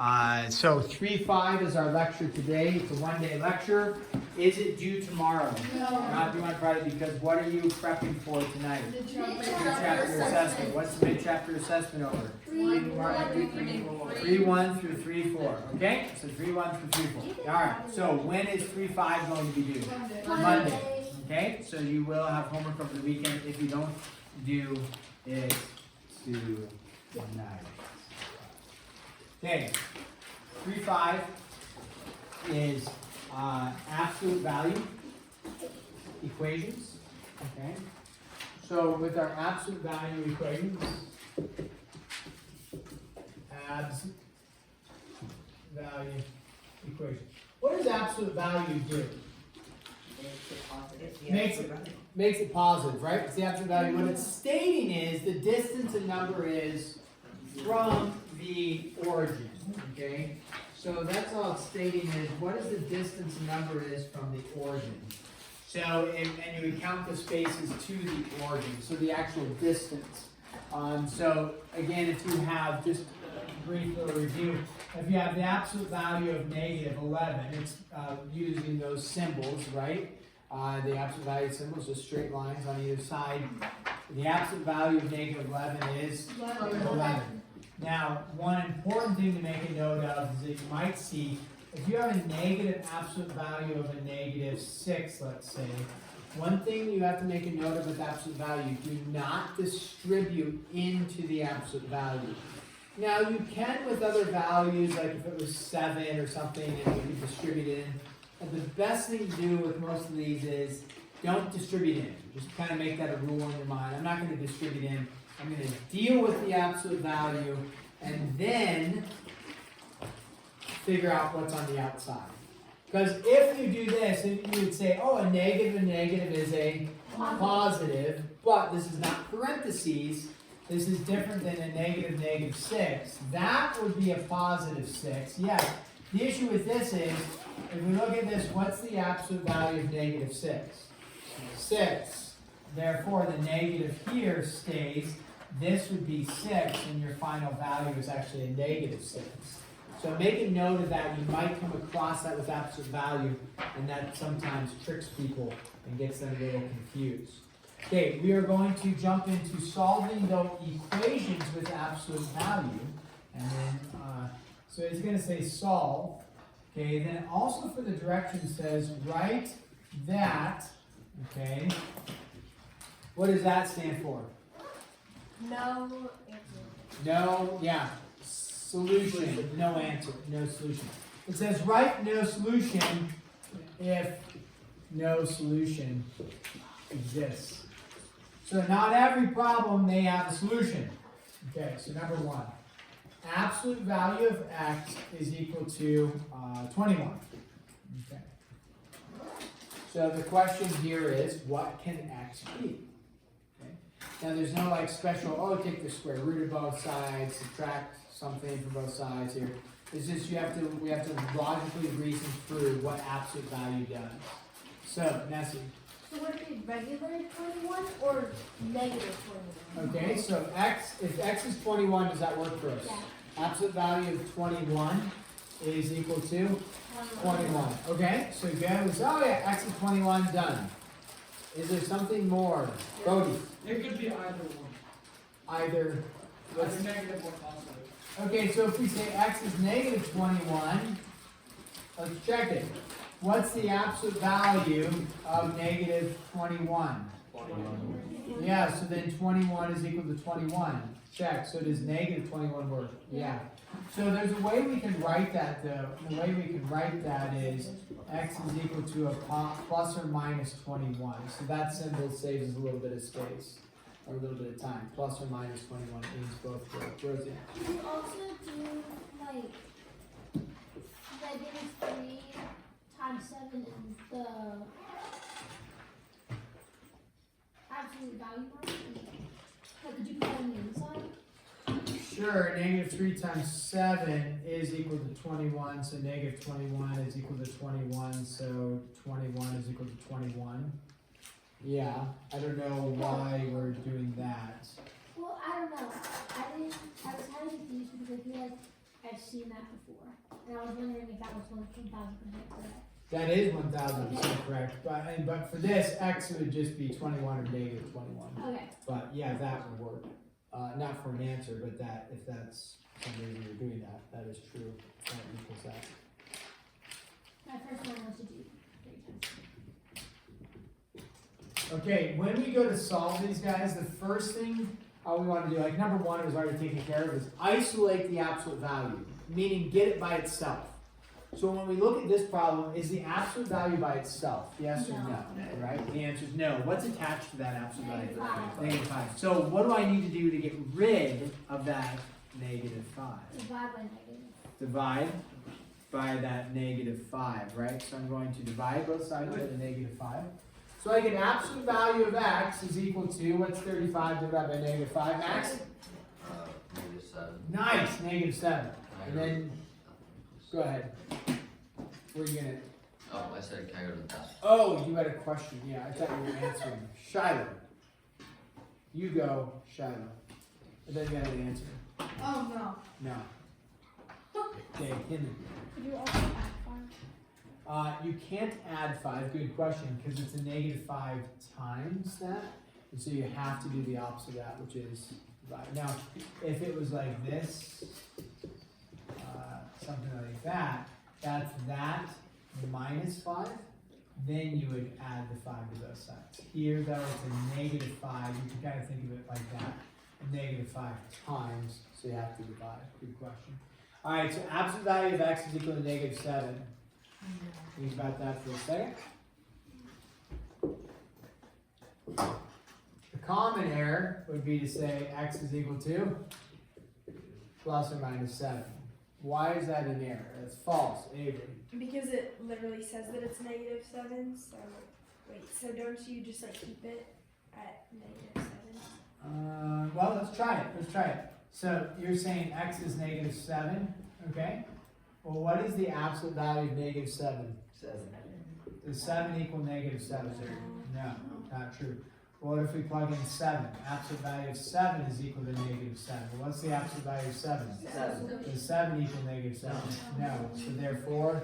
So 3-5 is our lecture today. It's a one-day lecture. Is it due tomorrow? No. Not due on Friday, because what are you prepping for tonight? Mid-chapter assessment. What's the mid-chapter assessment over? 3-1 through 3-4. Okay? So 3-1 through 3-4. Alright, so when is 3-5 going to be due? Monday. Okay? So you will have homework over the weekend. If you don't do it tonight. Okay, 3-5 is absolute value equations. Okay, so with our absolute value equations, abs value equation. What does absolute value do? Makes it positive, right? It's the absolute value. What it's stating is the distance a number is from the origin, okay? So that's all it's stating is what is the distance a number is from the origin. So, and you would count the spaces to the origin, so the actual distance. So again, if you have, just a brief little review, if you have the absolute value of -11, it's using those symbols, right? The absolute value symbols, just straight lines on either side. The absolute value of -11 is 11. Now, one important thing to make a note of is that you might see, if you have a negative absolute value of a -6, let's say, one thing you have to make a note of with absolute value, do not distribute into the absolute value. Now, you can with other values, like if it was 7 or something, and you can distribute it in. But the best thing to do with most of these is don't distribute in. Just kind of make that a rule in your mind. I'm not going to distribute in. I'm going to deal with the absolute value and then figure out what's on the outside. Because if you do this, you would say, oh, a negative is a positive, but this is not parentheses. This is different than a -6. That would be a +6. Yes. The issue with this is, if we look at this, what's the absolute value of -6? 6. Therefore, the negative here stays. This would be 6, and your final value is actually a -6. So make a note of that. You might come across that with absolute value, and that sometimes tricks people and gets them a little confused. Okay, we are going to jump into solving the equations with absolute value. And then, so it's going to say solve. Okay, then also for the direction says write that. Okay, what does that stand for? No answer. No, yeah. Solution, no answer, no solution. It says write no solution if no solution exists. So not every problem may have a solution. Okay, so number 1. Absolute value of x is equal to 21. Okay. So the question here is, what can x be? Okay. Now there's no like special, oh, take the square root of both sides, subtract something from both sides here. It's just we have to logically reason through what absolute value does. So, Nessie. So would it be regular 21 or -21? Okay, so if x is 21, does that work for us? Yeah. Absolute value of 21 is equal to 21. Okay, so good. Oh yeah, x is 21, done. Is there something more? Bodhi. It could be either one. Either. Either negative or positive. Okay, so if we say x is -21, let's check it. What's the absolute value of -21? 21. Yeah, so then 21 is equal to 21. Check. So does -21 work? Yeah. So there's a way we can write that though. The way we can write that is x is equal to a plus or minus 21. So that symbol saves us a little bit of space. Or a little bit of time. Plus or minus 21 means both work. Rosie. Can you also do like -3 times 7 is the absolute value part? Like, could you put that on the inside? Sure, -3 times 7 is equal to 21, so -21 is equal to 21, so 21 is equal to 21. Yeah, I don't know why we're doing that. Well, I don't know. I was kind of confused because I feel like I've seen that before. And I was wondering if that was 1,000% correct. That is 1000% correct, but for this, x would just be 21 or negative 21. Okay. But yeah, that would work. Not for an answer, but that, if that's some reason you're doing that, that is true. That equals that. My first one was to do 3 times. Okay, when we go to solve these guys, the first thing we want to do, like number one was already taken care of, is isolate the absolute value, meaning get it by itself. So when we look at this problem, is the absolute value by itself? Yes or no? Right? The answer is no. What's attached to that absolute value? Negative 5. So what do I need to do to get rid of that negative 5? Divide by negative. Divide by that negative 5, right? So I'm going to divide both sides by the negative 5. So I get absolute value of x is equal to, what's 35 divided by negative 5, Max? Negative 7. Nice, negative 7. And then, go ahead. Where are you gonna? Oh, I said, can I go to the test? Oh, you had a question. Yeah, I thought you were answering. Shiloh. You go, Shiloh. And then you got an answer. Oh no. No. Okay, Hinman. Could you also add 5? You can't add 5. Good question, because it's a negative 5 times that. And so you have to do the opposite of that, which is divide. Now, if it was like this, something like that, that's that minus 5, then you would add the 5 to both sides. Here, though, it's a negative 5. You can kind of think of it like that. A negative 5 times, so you have to divide. Good question. All right, so absolute value of x is equal to negative 7. Think about that for a second. The common error would be to say x is equal to plus or minus 7. Why is that an error? That's false, Avery. Because it literally says that it's negative 7, so wait, so don't you just like keep it at negative 7? Well, let's try it. Let's try it. So you're saying x is negative 7, okay? Well, what is the absolute value of negative 7? 7. Does 7 equal negative 7? No, not true. Well, what if we plug in 7? Absolute value of 7 is equal to negative 7. Well, what's the absolute value of 7? 7. Does 7 equal negative 7? No. So therefore,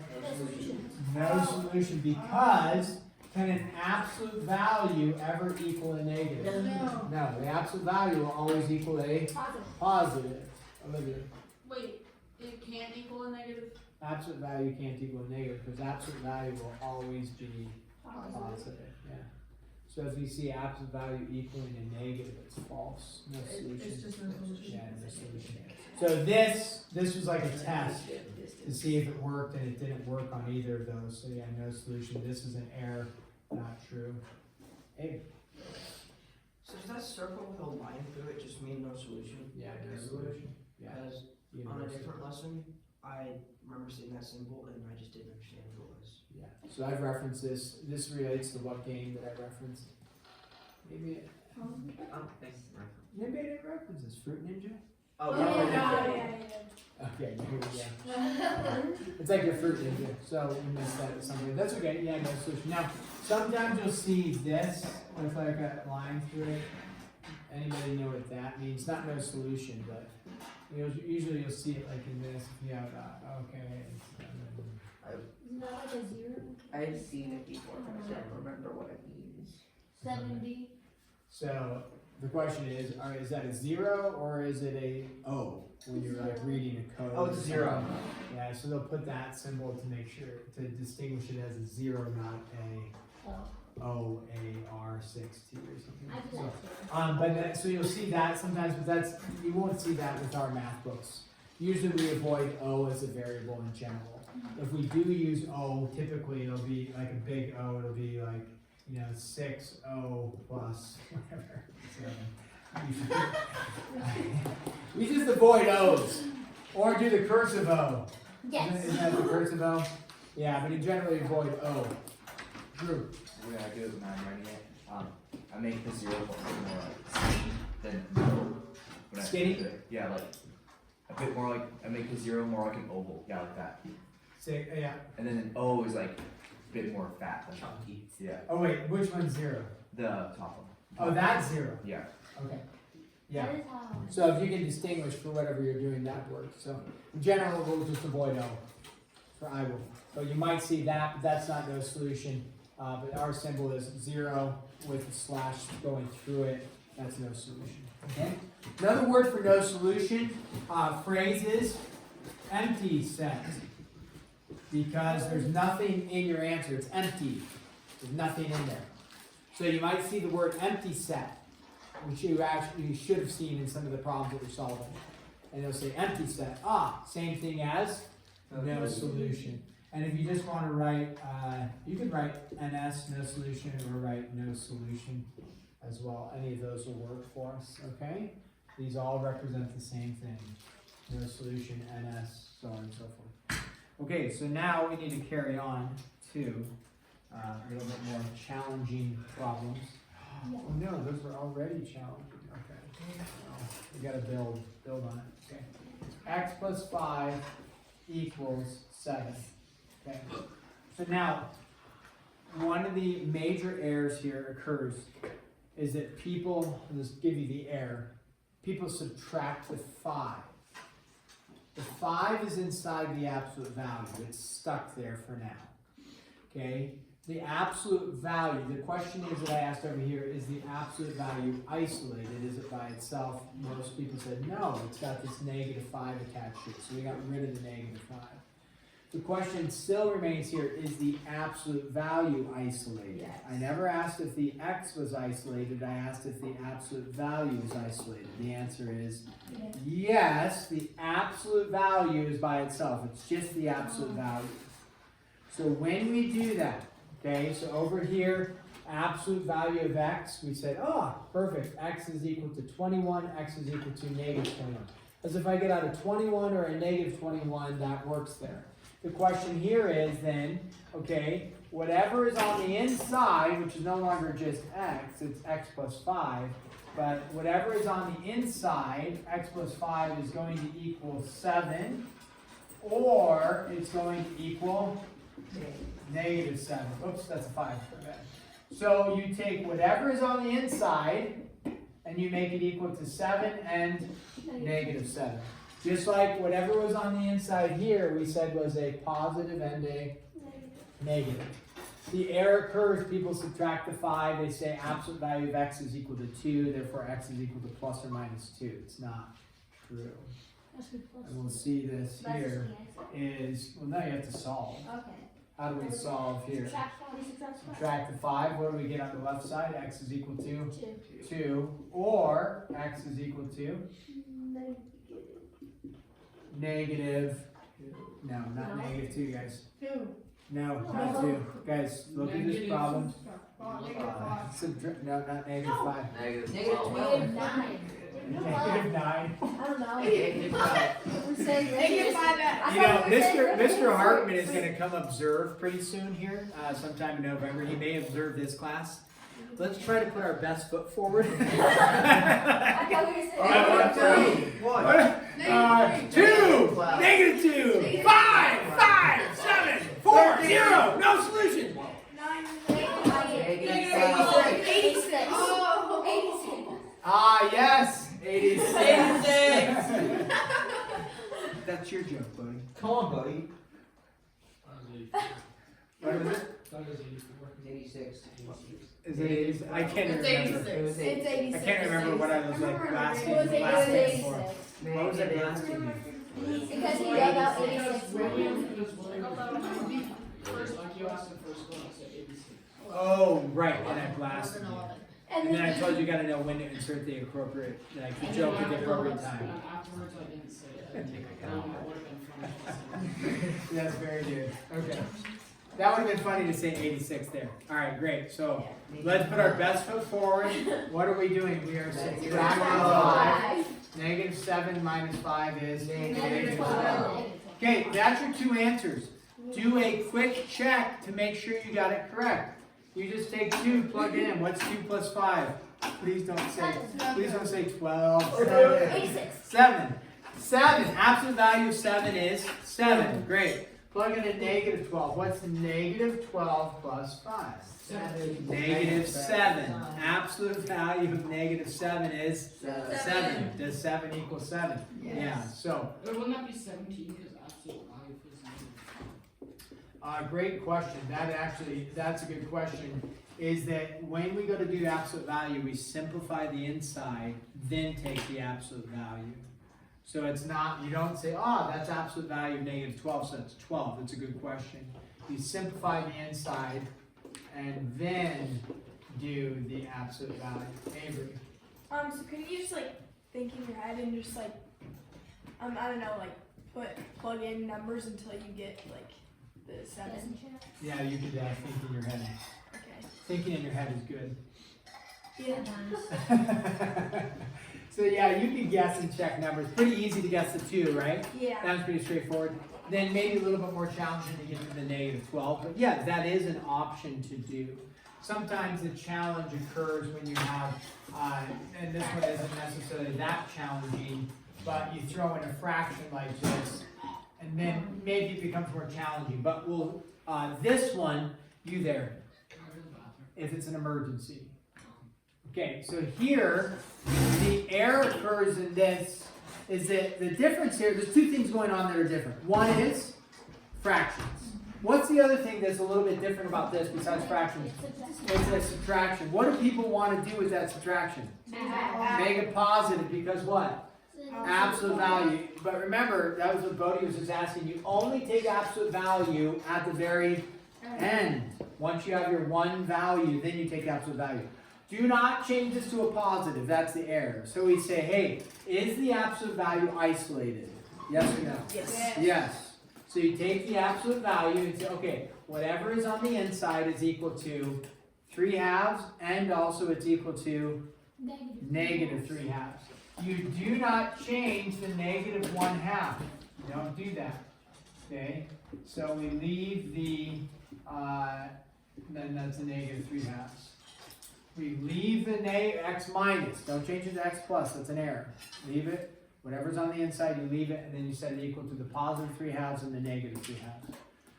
no solution, because can an absolute value ever equal a negative? No. No, the absolute value will always equal a Positive. positive. Olivia, Wait, it can't equal a negative? absolute value can't equal a negative because absolute value will always be positive. Yeah. So if you see absolute value equaling a negative, it's false. No solution. It's just no solution. Yeah, no solution. So this was like a test to see if it worked, and it didn't work on either of those. So yeah, no solution. This is an error, not true. Hey, So does that circle with a line through it just mean no solution? yeah, Like no everywhere? solution. Yeah. Because on a Universal. different lesson, I remember seeing that symbol and I just didn't understand what it was. Yeah. So I've referenced this. This relates to what game that I referenced? Maybe Oh, thanks. maybe I didn't reference this. Fruit Ninja. Oh, Yeah. Okay, here we go. It's like your Fruit Ninja, so we missed that or something. That's okay, yeah, no solution. Now, sometimes you'll see this with like a line through it. Anybody know what that means? Not no solution, but usually you'll see it like in this. If you have, okay. Isn't that like a 0? I've seen it before, but I don't remember what it means. 70. So the question is that a 0 or is it a O when you're like reading a code? Oh, it's a 0. Yeah, so they'll put that symbol to make sure, to distinguish it as a 0, not a Oh. OAR60 or something. I do So, that too. but so you'll see that sometimes, but you won't see that with our math books. Usually we avoid O as a variable in general. If we do use O, typically it'll be like a big O, it'll be like, 6O plus whatever. So, we just avoid O's. Or do the cursive O. Yes. Isn't that the cursive O? Yeah, but you generally avoid O. Drew. When I do it when I'm writing it, I make the 0 look more like skinny than when Skinny? I do it. Yeah, like a bit more like, I make the 0 more like an oval. Yeah, like that. Yeah. And then an O is like a bit more fat. Like, Chunky. yeah, Oh wait, which one's 0? the top one. Oh, that's 0. Yeah. Okay. Yeah. That is how. So if you can distinguish for whatever you're doing, that works. So in general, we'll just avoid O. for I will. So you might see that, but that's not no solution. But our symbol is 0 with a slash going through it. That's no solution. Okay. Another word for no solution phrase is empty set. Because there's nothing in your answer. It's empty. There's nothing in there. So you might see the word empty set, which you should have seen in some of the problems that we're solving. And it'll say empty set. Same thing as no solution. And if you just want to write, you can write NS, no solution, or write no solution as well. Any of those will work for us, okay? These all represent the same thing. No solution, NS, so on and so forth. Okay, so now we need to carry on to a little bit more challenging problems. Oh no, those were already challenging. Okay. We gotta build on it. Okay. X plus 5 equals 7. Okay. So now, one of the major errors here occurs is that people, I'll just give you the error, people subtract the 5. The 5 is inside the absolute value. It's stuck there for now. Okay? The absolute value, the question is that I asked over here, is the absolute value isolated? Is it by itself? Most people said no, it's got this negative 5 attached to it. So we got rid of the negative 5. The question still remains here, is the absolute value isolated? Yes. I never asked if the x was isolated, I asked if the absolute value is isolated. The answer is yes, the absolute value is by itself. It's just the absolute value. So when we do that, okay, so over here, absolute value of x, we said, perfect, x is equal to 21, x is equal to negative 21. As if I get out a 21 or a negative 21, that works there. The question here is then, okay, whatever is on the inside, which is no longer just x, it's x plus 5, but whatever is on the inside, x plus 5 is going to equal 7, or it's going to equal negative 7. Oops, that's a 5. Okay. So you take whatever is on the inside, and you make it equal to 7 and negative 7. Just like whatever was on the inside here, we said was a positive and a negative. The error occurs, people subtract the 5, they say absolute value of x is equal to 2, therefore x is equal to plus or minus 2. It's not true. That's good plus. And we'll see this here is, well, now you have to solve. Okay. How do we solve here? Subtract the 5, what do we get on the left side? X is equal to 2, or x is equal to negative, no, not negative 2, guys. 2. No, not 2. Guys, look at this problem. No, not negative 5. Negative Negative 12. 9. Negative 9. I don't know. Negative 12. We say Negative 5 x. You know, Mr. Hartman is going to come observe pretty soon here, sometime in November. He may observe this class. Let's try to put our best foot forward. I thought we were saying. 2, negative 2, 5, 7, 4, 0, no solution. 86. 86. Yes, 86. That's your joke, buddy. Come on, buddy. What was it? That was 84. 86. Is it 86? I can't It's remember. 86. It's 86. I can't remember what I was like blasting It was for. 86. What was I blasting you? Because he yelled out 86. First, like you asked the first one, I said 86. Oh, right, and I blasted you. And And then I then told you you gotta know when to insert the appropriate, like the joke at the appropriate time. And afterwards, I didn't say it. It would have been funny. That's very good. Okay. That would have been funny to say 86 there. All right, great. So let's put our best foot forward. What are we doing? We are subtracting 5. Negative 7 minus 5 is negative 12. Okay, that's your 2 answers. Do a quick check to make sure you got it correct. You just take 2, plug it in. What's 2 plus 5? Please don't say 12. 86. 7. 7. Absolute value of 7 is 7. Great. Plug in a negative 12. What's negative 12 plus 5? 7. Negative 7. Absolute value of negative 7 is 7. Does 7 equal 7? Yeah. So But wouldn't that be 17 because absolute value was negative? Great question. That's a good question. Is that when we go to do absolute value, we simplify the inside, then take the absolute value. So it's not, you don't say, that's absolute value of negative 12, so it's 12. That's a good question. You simplify the inside, and then do the absolute value. Avery. So could you just like think in your head and just like, I don't know, like plug in numbers until you get like the 7? Yeah, you could think in your head. Okay. Thinking in your head is good. Yeah. So yeah, you can guess and check numbers. Pretty easy to guess the 2, right? Yeah. That's pretty straightforward. Then maybe a little bit more challenging to get to the negative 12. But yeah, that is an option to do. Sometimes the challenge occurs when you have, and this one isn't necessarily that challenging, but you throw in a fraction like this, and then maybe it becomes more challenging. But this one, you there, if it's an emergency. Okay, so here, the error occurs in this, is that the difference here, there's 2 things going on that are different. One is fractions. What's the other thing that's a little bit different about this besides fractions? It's a subtraction. What do people want to do with that subtraction? Make it positive, because what? Absolute value. But remember, that was what Bodhi was just asking. You only take absolute value at the very end. Once you have your one value, then you take absolute value. Do not change this to a positive. That's the error. So we say, hey, is the absolute value isolated? Yes or no? Yes. Yes. So you take the absolute value and say, okay, whatever is on the inside is equal to 3/2, and also it's equal to negative 3/2. You do not change the negative 1/2. You don't do that. Okay? So we leave the, then that's a negative 3/2. We leave the x minus. Don't change it to x plus. That's an error. Leave it. Whatever's on the inside, you leave it, and then you set it equal to the positive 3/2 and the negative 3/2.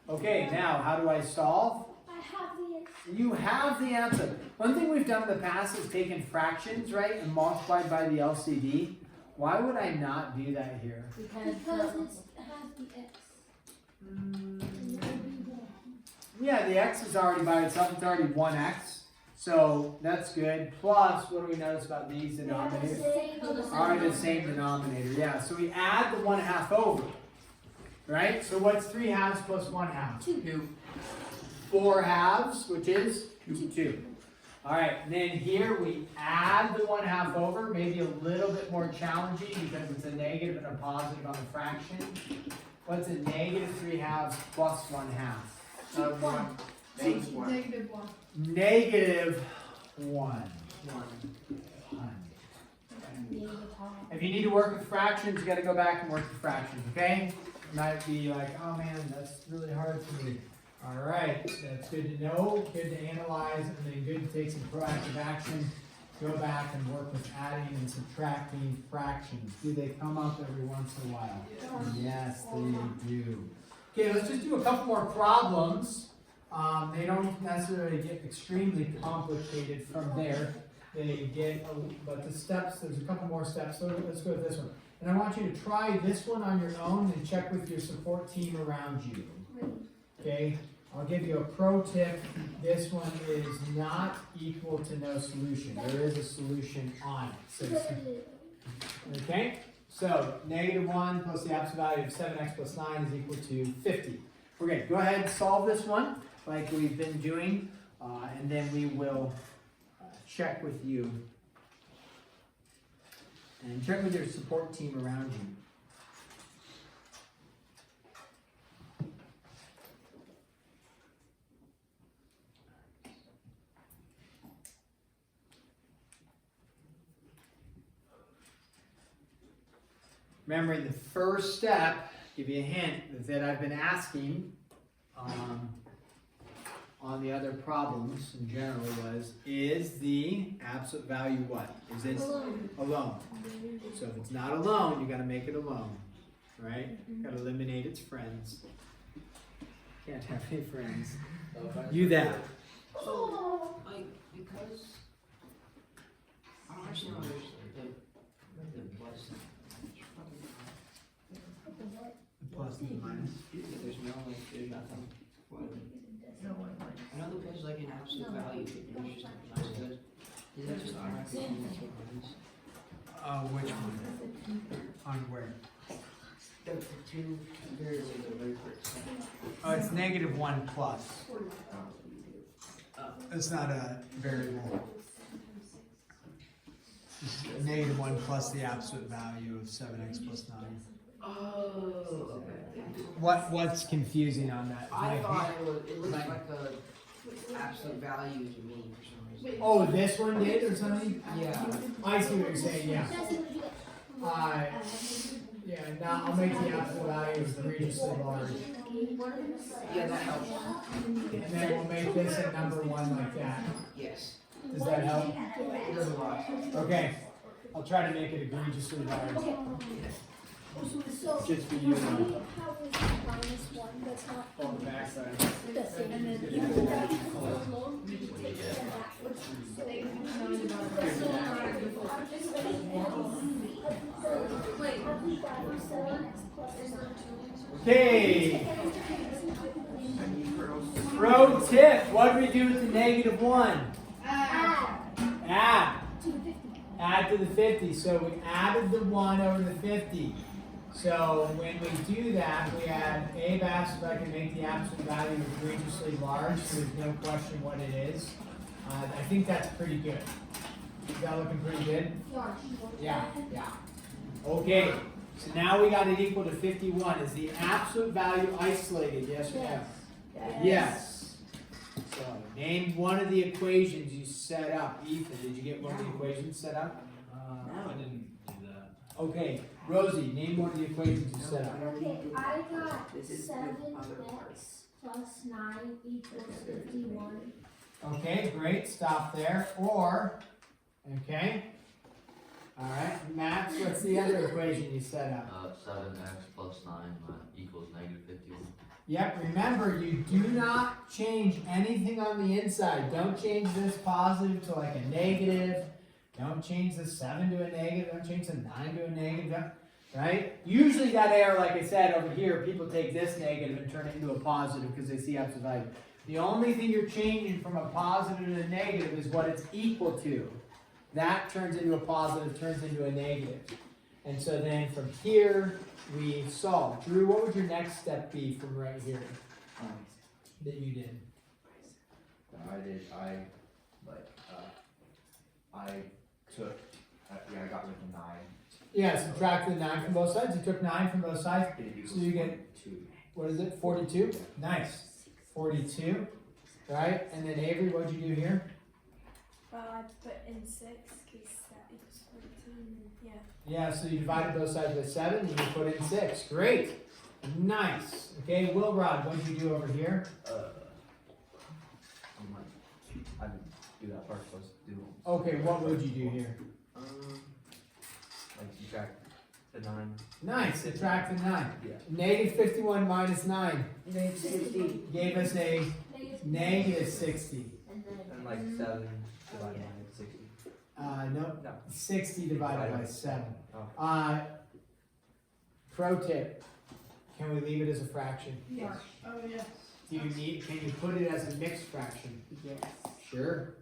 Okay, now how do I solve? I have the answer. You have the answer. One thing we've done in the past is taken fractions, right, and multiplied by the LCD. Why would I not do that here? Because it has the x. And it will be 1. Yeah, the x is already by itself. It's already 1x. So that's good. Plus, what do we notice about these denominators? Are the same denominator. Yeah, so we add the 1/2 over. Right? So what's 3/2 plus 1/2? 2. 4/2, which is 2. Alright, and then here we add the 1/2 over, maybe a little bit more challenging because it's a negative and a positive on the fraction. What's a negative 3/2 plus 1/2? Negative 1. Negative 1. If you need to work with fractions, you got to go back and work with fractions, okay? You might be like, oh man, that's really hard for me. All right, that's good to know, good to analyze, and then good to take some proactive action. Go back and work with adding and subtracting fractions. Do they come up every once in a while? Yes, they do. Okay, let's just do a couple more problems. They don't necessarily get extremely complicated from there. They get, but the steps, there's a couple more steps. So let's go with this one. And I want you to try this one on your own and check with your support team around you. Okay, I'll give you a pro tip. This one is not equal to no solution. There is a solution on it. Okay, so negative 1 plus the absolute value of 7x plus 9 is equal to 50. Okay, go ahead and solve this one like we've been doing, and then we will check with you and check with your support team around you. Remembering the first step, give you a hint that I've been asking on the other problems in general was, is the absolute value what? Is it alone? So if it's not alone, you got to make it alone, right? Got to eliminate its friends. Can't have any friends. You that. So, like, because I don't actually know the plus. The plus and the minus. There's no, like, there's nothing. What? absolute value of interesting. That's good. Is that just automatically? Which one? On where? The two variables are very first. Oh, it's -1 plus. It's not a variable. It's -1 plus the absolute value of 7x plus 9. Oh, okay. What's confusing on that? I thought it looked like a absolute value to me for some reason. Oh, this one did or something? Yeah. I see what you're saying, yeah. Jesse, would you get? Yeah, now I'll make the absolute value egregiously large. Yeah, that helps. And then we'll make this a number 1 like that. Yes. Does that help? It does a lot. Okay, I'll try to make it egregiously large. So, Just for you. we have this -1 that's not On the backside. the same, and then you put that alone, you just take them backwards. So they Okay, pro tip, what do we do with the -1? Add. Add to the 50, so we added the 1 over the 50. So when we do that, we add Abe asked if I can make the absolute value egregiously large, so there's no question what it is. I think that's pretty good. Is that looking pretty good? Yeah. Okay, so now we got it equal to 51. Is the absolute value isolated, yes or no? Yes. So name one of the equations you set up. Ethan, did you get one of the equations set up? I didn't do that. Okay, Rosie, name one of the equations you set up. Okay, I got This is 7x plus 9 equals 51. Okay, great, stop there. Or, okay. All right, Max, what's the other equation you set up? 7x plus 9 equals -51. Yep, remember, you do not change anything on the inside. Don't change this positive to like a negative. Don't change the 7 to a negative. Don't change the 9 to a negative. Right? Usually that error, like I said over here, people take this negative and turn it into a positive because they see absolute value. The only thing you're changing from a positive to a negative is what it's equal to. That turns into a positive, turns into a negative. And so then from here, we solve. Drew, what would your next step be from right here that you did? I got like a 9. Yeah, subtract the 9 from both sides. You took 9 from both sides. So you get, 2. what is it, 42? Nice. 42, right? And then Avery, what'd you do here? I put in 6 because that equals 14. Yeah. Yeah, so you divided both sides by 7 and you put in 6. Great. Nice. Okay, Wilrod, what'd you do over here? I didn't do that part, so let's do Okay, what would you do here? like subtract the 9. Nice, subtract the 9. Yeah. Negative 51 minus 9 Negative 60. gave us a negative 60. And then And like 7 divided by 60. Nope. No. 60 divided by 7. Oh. Pro tip. Can we leave it as a fraction? Yes. Oh, yes. Can you put it as a mixed fraction? Yes. Sure.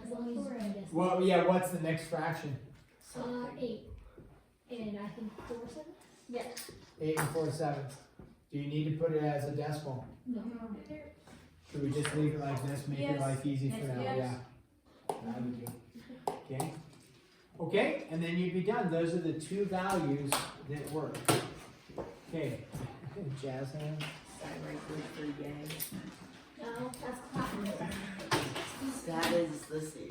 as long as you can guess. Well, yeah, what's the mixed fraction? 8. And I think 4 7? Yes. 8 and 4/7. Do you need to put it as a decimal? No. Should we just leave it like this, make your Yes. life easy for now? Yes. Yeah. That would do. Okay. Okay, and then you'd be done. Those are the two values that work. Okay. Jazz hands. Sign right for free gang. No, that's clapping. That is the same.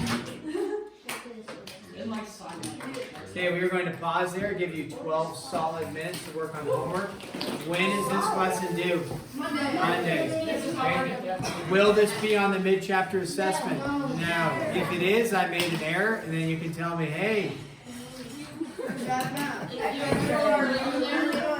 It likes silent. Okay, we are going to pause there, give you 12 solid minutes to work on homework. When is this lesson due? Monday. Okay. Will this be on the mid-chapter assessment? No. If it is, I made an error, and then you can tell me, hey, If you have over there,